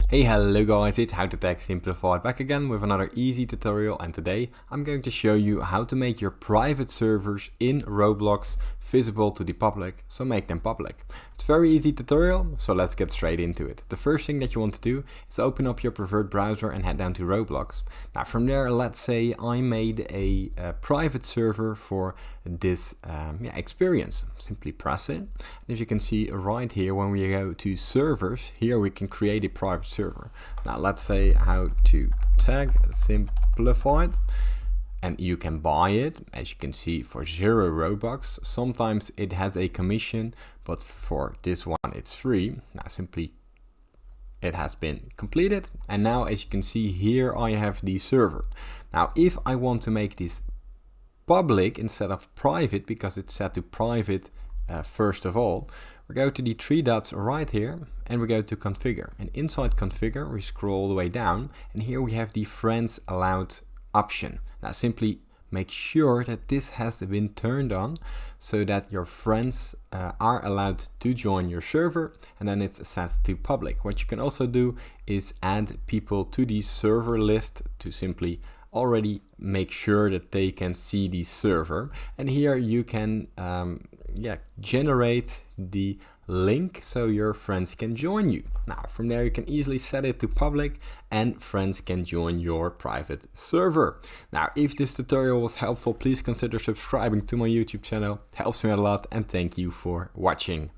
Hey, hello guys, it's How to Tech Simplified back again with another easy tutorial, and today I'm going to show you how to make your private servers in Roblox visible to the public, so make them public. It's a very easy tutorial, so let's get straight into it. The first thing that you want to do is open up your preferred browser and head down to Roblox. Now from there, let's say I made a private server for this experience. Simply press it. As you can see right here, when we go to servers, here we can create a private server. Now let's say How to Tech Simplified. And you can buy it, as you can see, for 0 Robux. Sometimes it has a commission, but for this one it's free. Now simply it has been completed, and now as you can see here I have the server. Now if I want to make this public instead of private, because it's set to private first of all, we go to the 3 dots right here and we go to configure, and inside configure we scroll all the way down, and here we have the friends allowed option. Now simply make sure that this has been turned on so that your friends are allowed to join your server, and then it's set to public. What you can also do is add people to the server list to simply already make sure that they can see the server, and here you can generate the link so your friends can join you. Now from there you can easily set it to public and friends can join your private server. Now if this tutorial was helpful, please consider subscribing to my YouTube channel. It helps me a lot, and thank you for watching.